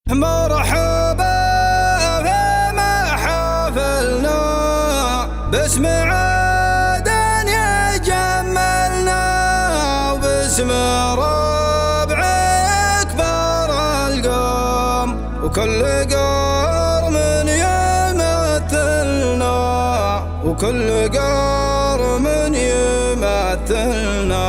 مرحبا في محافلنا باسم عدن يجملنا وباسم ربع كبار القوم وكل قرم يمثلنا وكل قرم يمثلنا.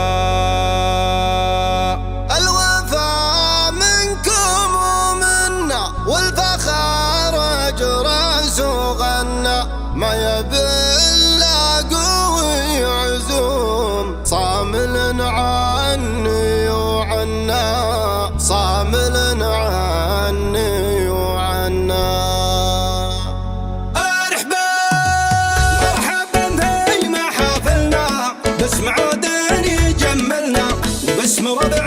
ما يبل قوي عزوم صامل عني وعنا صامل عني وعنا. مرحبا في محافلنا باسم عدن يجملنا باسم ربع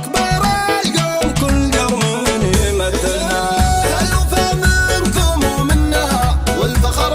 كبار القوم كل قرم يمثلنا. الوفا منكم ومنا والفخر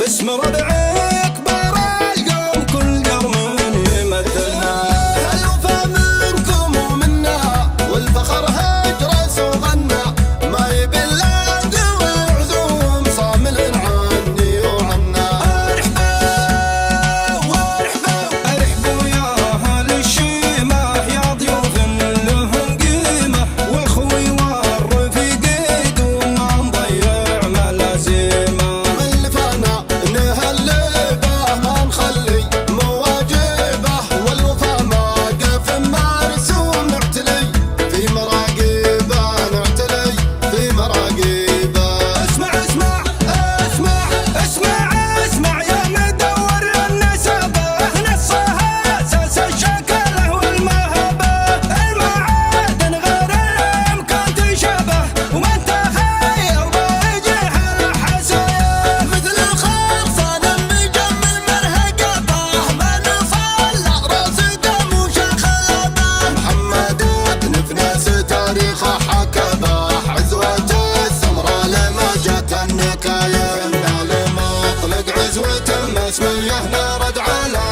باسم ربع كبار القوم كل قرم يمثلنا. الوفا منكم ومنا والفخر هجرس وغنى ما يبل قوي عزوم صامل عني وعنا. ارحبوا يا اهل الشيمه يا ضيوف لهم قيمه والخوي والرفيق دوما نضيع ملازمه. اسمي احنا رد على